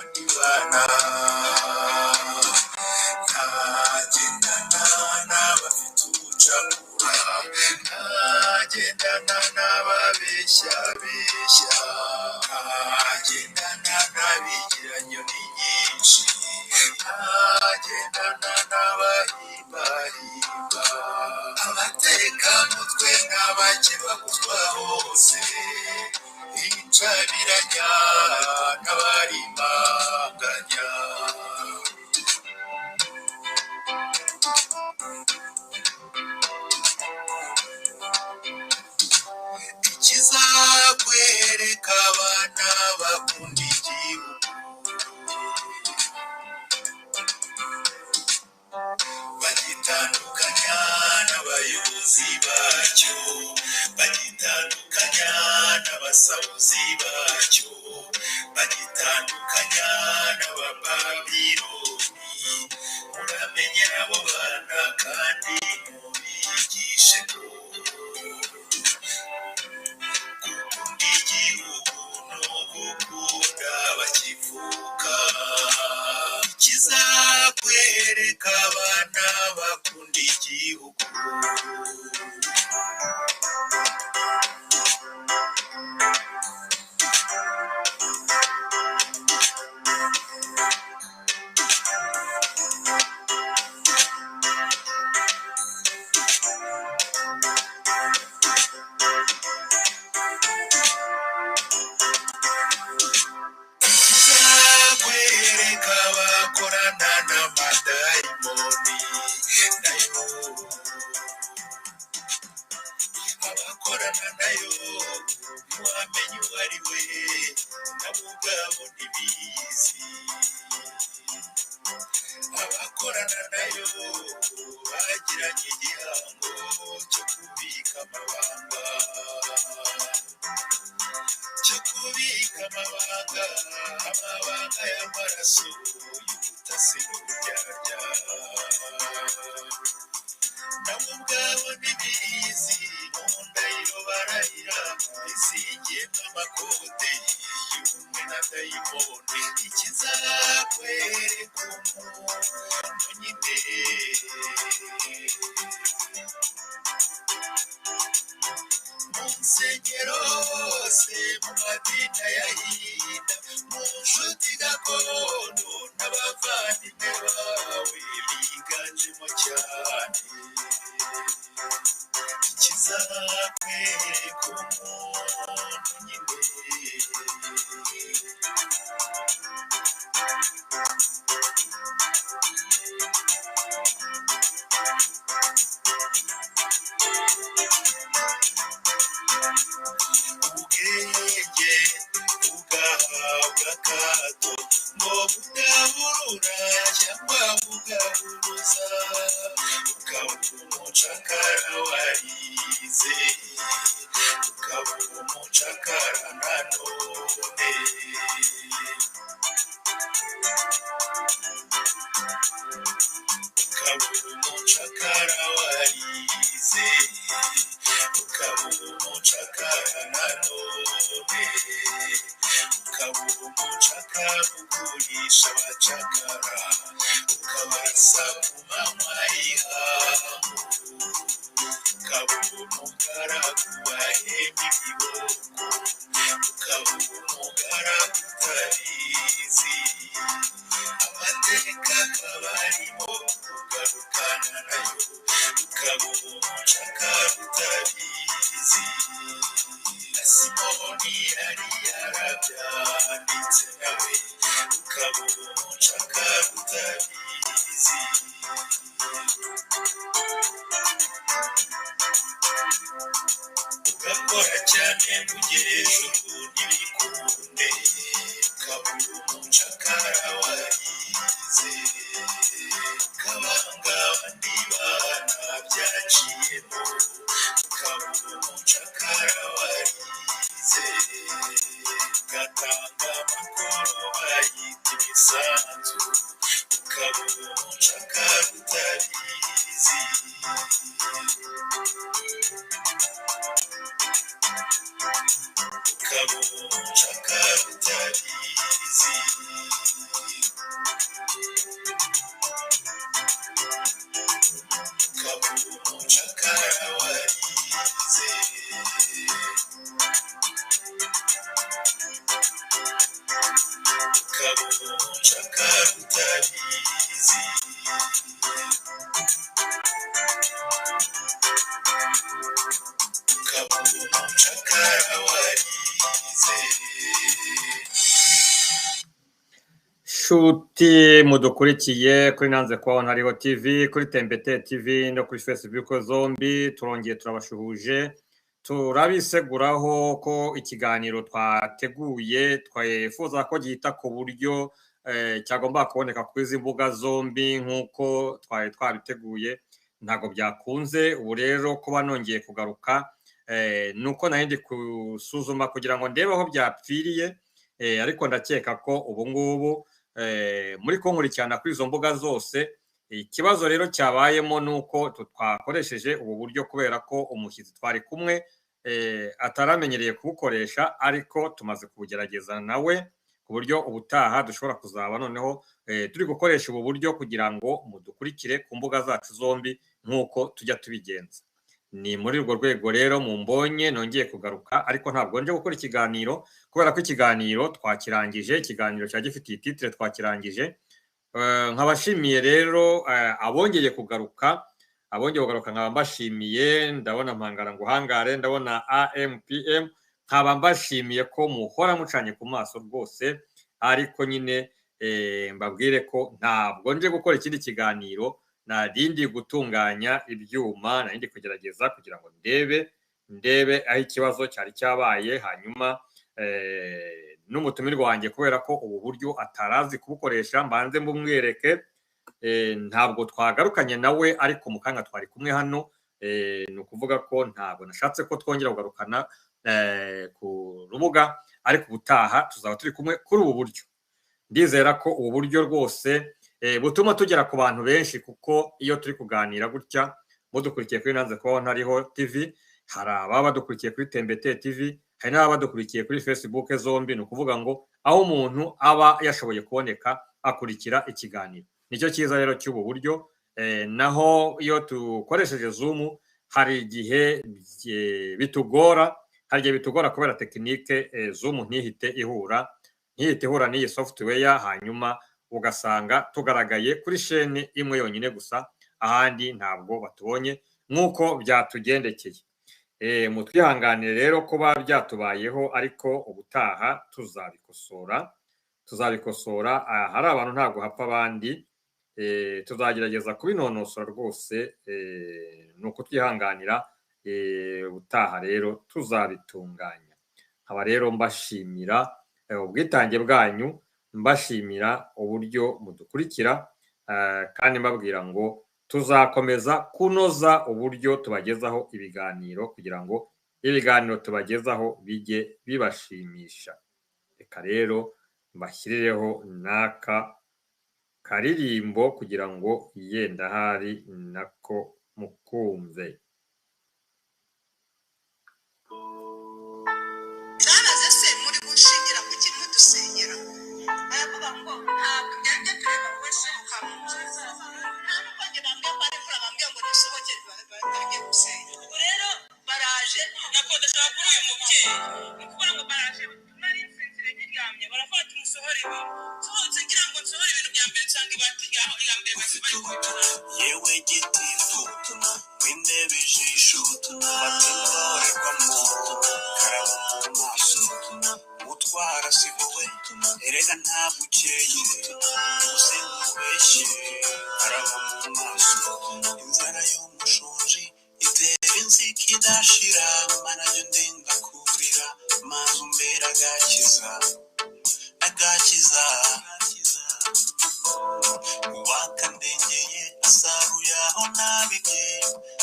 bana ntagendana n'abafite ubucakura ntagendana n'ababeshya beshya ntagendana n'abigiranyoni nyinshi ntagendana n'abahimbahimba abatekamutwe n'abakebaguzwa hose incabiranya n'abarimanganya ikizakwereka abana bakunda igihugu bagitandukanya n'abayobozi bacyo bagitandukanya n'abasabuzi bacyo bagitandukanya n'abababironi uramenye abo bana kandi mubigishe ko gukunda igihugu no gukunda bakivuka ikizakwereka abana bakunda igihugu ikizakwereka abakorana n'amadayimoni nayo abakorana nayo ntiwamenya uwo ari we nabo ubwabo ntibizi abakorana nayo bagiranye igihango cyo kubika amabanga amabanga y'amaraso y'ubutasi n'uburyarya nabo ubwabo ntibizi mu ndahiro barahira izingiyemo amakote y'ubumwe na dayimoni ikizakwereka umuntu nyine mu nsengero hose mu madini yahinda mu nshuti gakondo n'abavandimwe bawe biganjemo cyane ikizakwereka umuntu nyine ubwenge bugahabwa akato ngo bugaburura cyangwa bugaburuza ukabura umucakara warize ukabura umucakara nanone ukabura umucakara warize ukabura umucakara nanone ukabura umucakara ugurisha abacakara ukabarasa ku manywa y'ihangu ukabura umugaragu wahemba ibiboko ukabura umugaragu utabizi amateka akaba arimo kugarukana nayo ukabura umucakara utabizi na simoni yari yarabyanditse nawe ukabura umucakara utabizi ugakora cyane ugere ejuru ntibikunde ukabura umucakara warize ukabanga abandi bana byaciyemo ukabura umucakara warize ugatanga amakuru bayita imisanzu ukabura umucakara utabizi ukabura umucakara utabizi nshuti mudukurikiye kuri Nanze Kubaho Ntariho TV, kuri Tembete TV no kuri Facebook zombi, turongeye turabashuhuje, turabiseguraho ko ikiganiro twateguye twifuza ko gihita ku buryo cyagomba kuboneka kuri izi mbuga zombi nk'uko twari twabiteguye, ntago byakunze. Ubu rero kuba nongeye kugaruka nuko nahindi kusuzuma kugira ngo ndebe aho byapfiriye, ariko ndakeka ko ubu ngubu muri kunkurikirana kuri izo mbuga zose. Ikibazo rero cyabayemo nuko twakoresheje ubu buryo kubera ko umushyitsi twari kumwe ataramenyereye kubukoresha, ariko tumaze kubugerageza nawe ku buryo ubutaha dushobora kuzaba noneho turi gukoresha ubu buryo kugira ngo mudukurikire ku mbuga zacu zombi nk'uko tujya tubigenza. Ni muri urwo rwego rero mumbonye nongeye kugaruka, ariko ntabwo nje gukora ikiganiro kubera ko ikiganiro twakirangije, ikiganiro cya gifitiye titre twakirangije. Nkabashimiye rero abongeye kugaruka, nkaba mbashimiye. Ndabona Mpangara ngo hangare, ndabona AMPM, nkaba mbashimiye ko muhora mucanye ku maso rwose, ariko nyine mbabwire ko ntabwo nje gukora ikindi kiganiro, narindi gutunganya ibyuma, narindi kugerageza kugira ngo ndebe aho ikibazo cyari cyabaye, hanyuma n'umutumirwa wanjye kubera ko ubu buryo atarazi kubukoresha mbanze mbumwereke. Ntabwo twagarukanye nawe, ariko mu kanya twari kumwe hano, ni ukuvuga ko ntabwo nashatse ko twongera kugarukana ku rubuga, ariko ubutaha tuzaba turi kumwe kuri ubu buryo. Ndizera ko ubu buryo rwose butuma tugera ku bantu benshi, kuko iyo turi kuganira gutya mudukurikiye kuri Nanze Kubaho Ntariho TV, hari ababa badukurikiye kuri Tembete TV, hari n'ababa badukurikiye kuri Facebook zombi. Ni ukuvuga ngo aho umuntu aba yashoboye kuboneka akurikira ikiganiro. Nicyo cyiza rero cy'ubu buryo. Naho iyo dukoresheje Zoom hari igihe bitugora kubera tekinike Zoom ntihite ihura n'iyi software, hanyuma ugasanga tugaragaye kuri shene imwe yonyine gusa, ahandi ntabwo batubonye nk'uko byatugendekeye. Mutwihanganire rero kuba byatubayeho, ariko ubutaha tuzabikosora. Hari abantu ntabwo hapfa abandi, tuzagerageza kubinonosora rwose, ni ukutwihanganira. Ubutaha rero tuzabitunganya. Nkaba rero mbashimira ubwitange bwanyu, mbashimira uburyo mudukurikira, kandi mbabwira ngo tuzakomeza kunoza uburyo tubagezaho ibiganiro kugira ngo ibiganiro tubagezaho bijye bibashimisha. Reka rero mbashyirireho n'aka karirimbo kugira ngo yenda hari nako mukumve. Yewe gitifu w'indebe ijisho, batimborerwamo karaba mu maso, utwara si wowe, erega ntabwo ukeye, use nkubeshye karaba mu maso. Inzara y'umushonji itera inzika idashira, manajye ndenda kurira, maze umbera agakiza. Wakandengeye asaruye aho nabibye,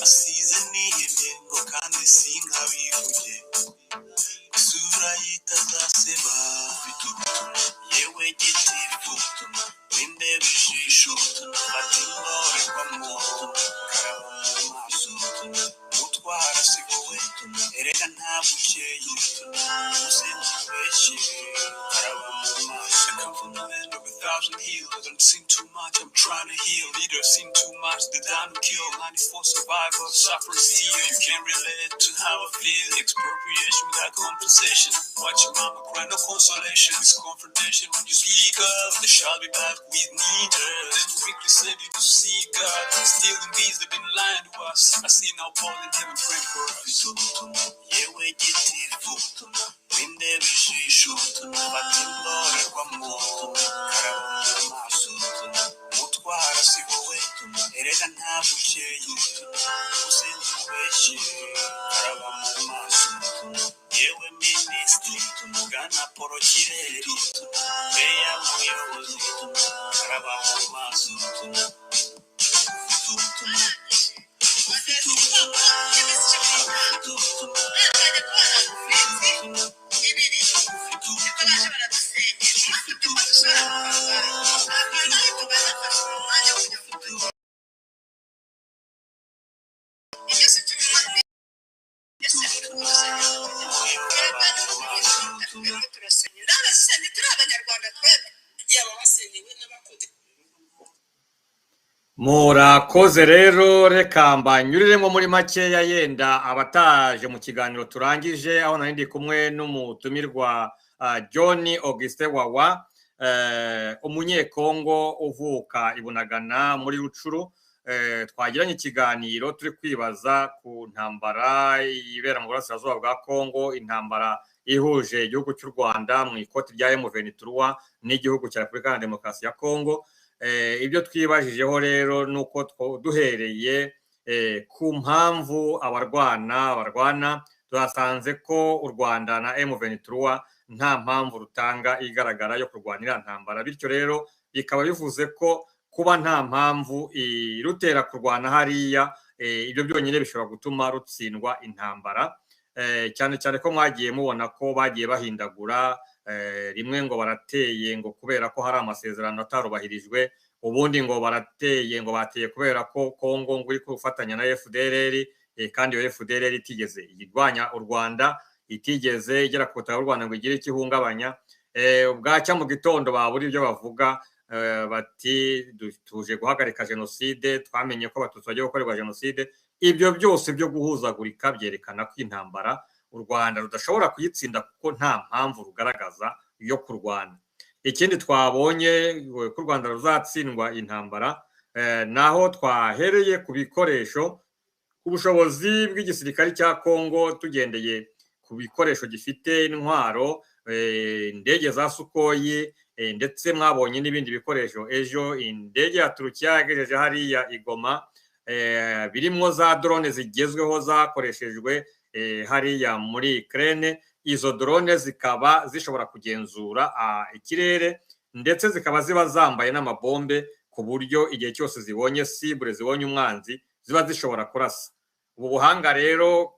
asize nihebye ngo kandi sinkabivuge, isura yitazaseba. Yewe gitifu w'indebe ijisho, batimborerwamo karaba mu maso, utwara si wowe, erega ntabwo ukeye, use nkubeshye karaba mu maso. I come from the land of 1,000 hills, I don't sing too much, I'm trying to heal. Leaders sing too much, they're down to kill. 94 survivors suffering still. You can't relate to how I feel. Expropriation without compensation. Watch your mama cry, no consolation. It's confrontation when you speak up. They shall be back with neither. Then quickly send you to see God. Stealing bees, they've been lying to us. I see now Paul in heaven praying for us. Yewe gitifu w'indebe ijisho, batimborerwamo karaba erega nta bukeye usenze ubeshye karaba mu maso yewe minisitiri bwana Paul Kireri meya muyobozi karaba mu maso murakoze rero reka mbanyuriremo muri makeya yenda abataje mu kiganiro turangije aho nari ndi kumwe n'umutumirwa John Augustin Wawa umunyekongo uvuka ibunagana muri Rucuru twagiranye ikiganiro turi kwibaza ku ntambara ibera mu burasirazuba bwa Kongo intambara ihuje igihugu cy'u Rwanda mu ikoti rya M23 n'igihugu cya Repubulika ya Demokarasi ya Kongo ibyo twibajijeho rero nuko duhereye ku mpamvu abarwana twasanze ko u Rwanda na M23 nta mpamvu rutanga igaragara yo kurwanira ntambara bityo rero bikaba bivuze ko kuba nta mpamvu irutera kurwana hariya ibyo byonyine bishobora gutuma rutsindwa intambara cyane cyane ko mwagiye mubona ko bagiye bahindagura rimwe ngo barateye ngo kubera ko hari amasezerano atarubahirijwe ubundi ngo barateye ngo bateye kubera ko Kongo ngo iri kufatanya na FDLR kandi iyo FDLR itigeze irwanya u Rwanda itigeze igera ku butaka bw'u Rwanda ngo igire ikihungabanya bwacya mu gitondo babura ibyo bavuga bati tuje guhagarika jenoside twamenye ko abatutsi bagiye gukorerwa jenoside ibyo byose byo guhuzagurika byerekana ko intambara u Rwanda rudashobora kuyitsinda kuko nta mpamvu rugaragaza yo kurwana ikindi twabonye ko u Rwanda ruzatsindwa intambara naho twahereye ku bikoresho ubushobozi bw'igisirikare cya Kongo tugendeye ku bikoresho gifite intwaro indege za Sukoyi ndetse mwabonye n'ibindi bikoresho ejo indege ya Turukiya yagejeje hariya Igoma birimo za drone zigezweho zakoreshejwe hariya muri Ukraine izo drone zikaba zishobora kugenzura ikirere ndetse zikaba ziba zambaye n'amabombe ku buryo igihe cyose zibonye cible zibonye umwanzi ziba zishobora kurasa ubu buhanga rero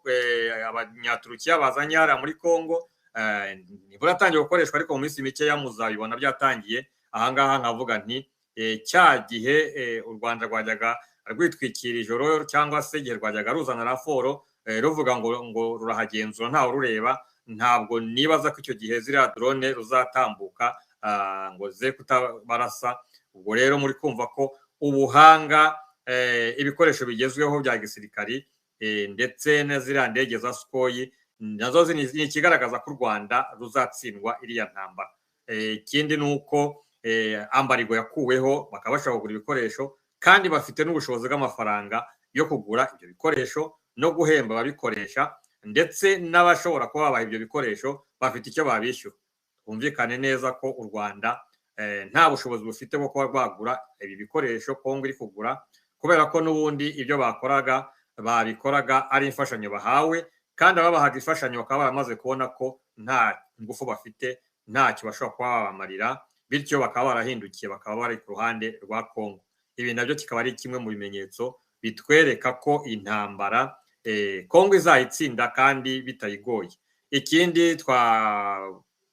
abanyaturukiya bazanye hariya muri Kongo buratangiye gukoreshwa ariko mu minsi mike muzabibona byatangiye ahangaha nkavuga nti cya gihe u Rwanda rwajyaga rwitwikira ijoro cyangwa se igihe rwajyaga ruzana raporo ruvuga ngo rurahagenzura ntawe urureba ntabwo nibaza ko icyo gihe ziriya drone ruzatambuka ngo ze kutabarasa ubwo rero muri kumva ko ubuhanga ibikoresho bigezweho bya gisirikari ndetse na ziriya ndege za Sukoyi nazo ni ikigaragaza ko u Rwanda ruzatsindwa iriya ntambara ikindi ni uko ambarigo yakuweho bakaba bashobora kugura ibikoresho kandi bafite n'ubushobozi bw'amafaranga yo kugura ibyo bikoresho no guhemba ababikoresha ndetse n'abashobora kuba babaha ibyo bikoresho bafite icyo babishyura twumvikane neza ko u Rwanda nta bushobozi bufite bwo kuba rwagura ibi bikoresho Kongo iri kugura kubera ko n'ubundi ibyo babikoraga ari imfashanyo bahawe kandi ababahaga imfashanyo bakaba baramaze kubona ko nta ngufu bafite ntacyo bashobora kuba babamarira bityo bakaba barahindukiye bakaba bari ku ruhande rwa Kongo ibi nabyo kikaba ari kimwe mu bimenyetso bitwereka ko intambara Kongo izayitsinda kandi bitayigoye ikindi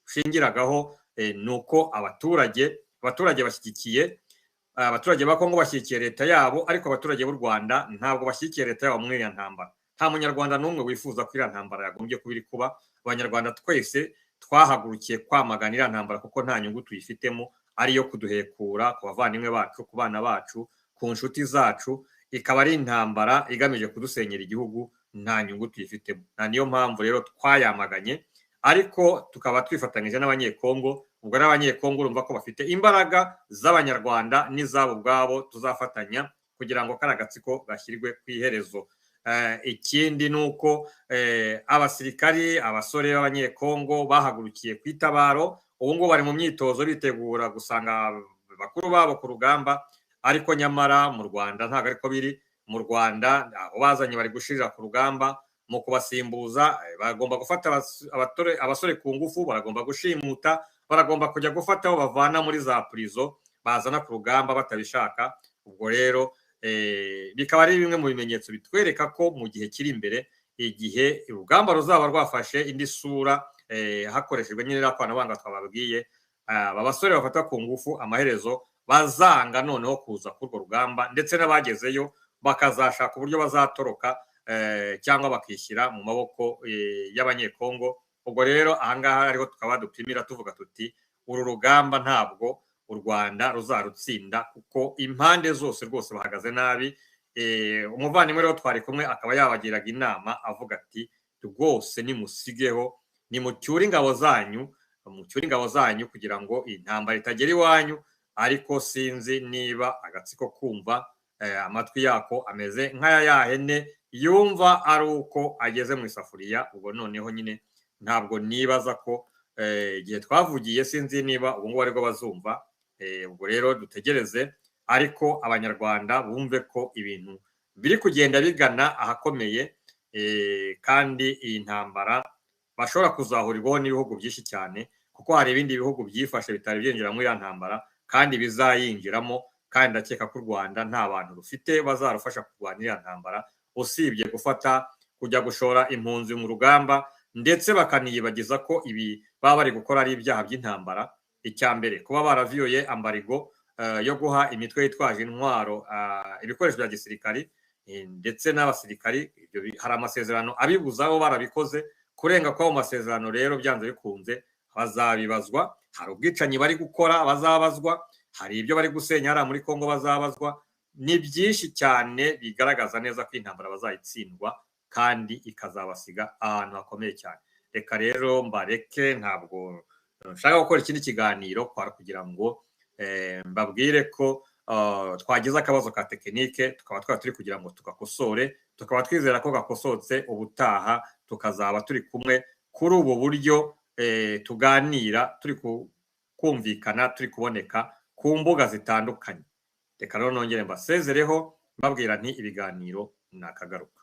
twashingiragaho ni uko abaturage bashyigikiye abaturage ba Kongo bashyigikiye leta yabo ariko abaturage b'u Rwanda ntabwo bashyigikiye leta yabo muri iriya ntambara nta munyarwanda n'umwe wifuza ko iriya ntambara yagombye kuba iri kuba abanyarwanda twese twahagurukiye kwamagana iriya ntambara kuko nta nyungu tuyifitemo ariyo kuduhekura ku bavandimwe bacu ku bana bacu ku nshuti zacu ikaba ari intambara igamije kudusenyera igihugu nta nyungu tuyifitemo niyo mpamvu rero twayamaganye ariko tukaba twifatanyije n'abanyekongo ubwo n'abanyekongo urumva ko bafite imbaraga z'abanyarwanda n'izabo ubwabo tuzafatanya kugira ngo kara gatsiko gashyirwe ku iherezo ikindi ni uko abasirikari abasore b'abanyekongo bahagurukiye ku itabaro ubu ngubu bari mu myitozo bitegura gusanga bakuru babo ku rugamba ariko nyamara mu Rwanda ntabwo ariko biri. Mu Rwanda abo bazanye bari gushirira ku rugamba, mu kubasimbuza bagomba gufata abasore ku ngufu, baragomba gushimuta, baragomba kujya gufata aho bavana muri za prison bazana ku rugamba batabishaka. Ubwo rero bikaba ari bimwe mu bimenyetso bitwereka ko mu gihe kiri imbere, igihe urugamba ruzaba rwafashe indi sura, hakoreshejwe nyine ikoranabuhanga twababwiye, aba basore bafata ku ngufu amaherezo bazanga noneho kuza kurwo rugamba, ndetse n'abagezeyo bakazashaka uburyo bazatoroka cyangwa bakishyira mu maboko y'abanyekongo. Ubwo rero ahangaha ariho tukaba dupimira tuvuga tuti uru rugamba ntabwo u Rwanda ruzarutsinda, kuko impande zose rwose bahagaze nabi. Umuvandimwe rero twari kumwe akaba yabagiraga inama avuga ati rwose nimusigeho, nimucyure ingabo zanyu kugira ngo intambara itagera iwanyu. Ariko sinzi niba agatsiko kumva amatwi yako ameze nk'aya yahene yumva ari uko ageze mu isafuriya. Ubwo noneho nyine ntabwo nibaza ko igihe twavugiye sinzi niba ubu ngubu ariko bazumva. Ubwo rero dutegereze, ariko abanyarwanda bumve ko ibintu biri kugenda bigana ahakomeye, kandi iyi ntambara bashobora kuzahurirwaho n'ibihugu byinshi cyane, kuko hari ibindi bihugu byifashe bitari byinjira muri ya ntambara kandi bizayinjiramo. Kandi ndakeka ko u Rwanda nta bantu rufite bazarufasha kurwanya iriya ntambara, usibye kujya gushora impunzi mu rugamba, ndetse bakaniyibagiza ko ibi baba bari gukora ari ibyaha by'intambara. Icya mbere, kuba baraviyoye ambarigo yo guha imitwe yitwaje intwaro ibikoresho bya gisirikari, ndetse n'abasirikari. Hari amasezerano abibuza, bo barabikoze. Kurenga kw'ayo masezerano rero byanze bikunze bazabibazwa. Hari ubwicanyi bari gukora bazabazwa, hari ibyo bari gusenya hariya muri Kongo bazabazwa. Ni byinshi cyane bigaragaza neza ko intambara bazayitsindwa kandi ikazabasiga ahantu hakomeye cyane. Reka rero mbareke, ntabwo nshaka gukora ikindi kiganiro kugira ngo mbabwire ko twagize akabazo ka tekinike, tukaba turi kugira ngo tugakosore, tukaba twizera ko gakosotse. Ubutaha tukazaba turi kumwe kuri ubu buryo tuganira, turi kumvikana, turi kuboneka ku mbuga zitandukanye. Reka rero nongere mbasezereho mbabwira nti ibiganiro nakagaruka.